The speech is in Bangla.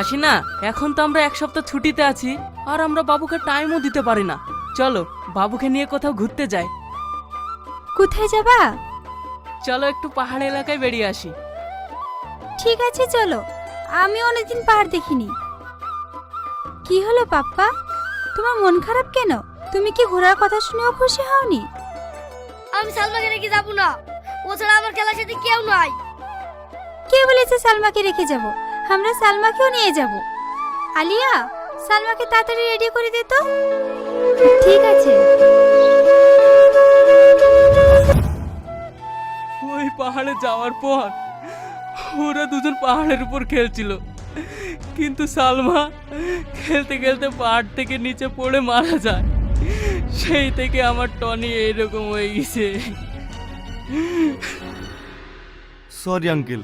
হাসিনা, এখন তো আমরা এক সপ্তাহ ছুটিতে আছি, আর আমরা বাবুকে টাইমও দিতে পারি না। চলো বাবুকে নিয়ে কোথাও ঘুরতে যাই। কোথায় যাবা? চলো একটু পাহাড় এলাকায় বেরিয়ে আসি। ঠিক আছে চলো, আমি অনেকদিন পাহাড় দেখিনি। কি হলো পাপ্পা, তোমার মন খারাপ কেন? তুমি কি ঘোরার কথা শুনেও খুশি হওনি? আমি সালমাকে রেখে যাবো না, ও ছাড়া আমার খেলার সাথে কেউ নাই। কে বলেছে সালমাকে রেখে যাব? আমরা সালমাকেও নিয়ে যাব। আলিয়া, সালমাকে তাড়াতাড়ি রেডি করে দে তো। ঠিক আছে। ওই পাহাড়ে যাওয়ার পর ওরা দুজন পাহাড়ের উপর খেলছিল, কিন্তু সালমা খেলতে খেলতে পাহাড় থেকে নিচে পড়ে মারা যায়। সেই থেকে আমার টনি এইরকম হয়ে গেছে। Sorry uncle,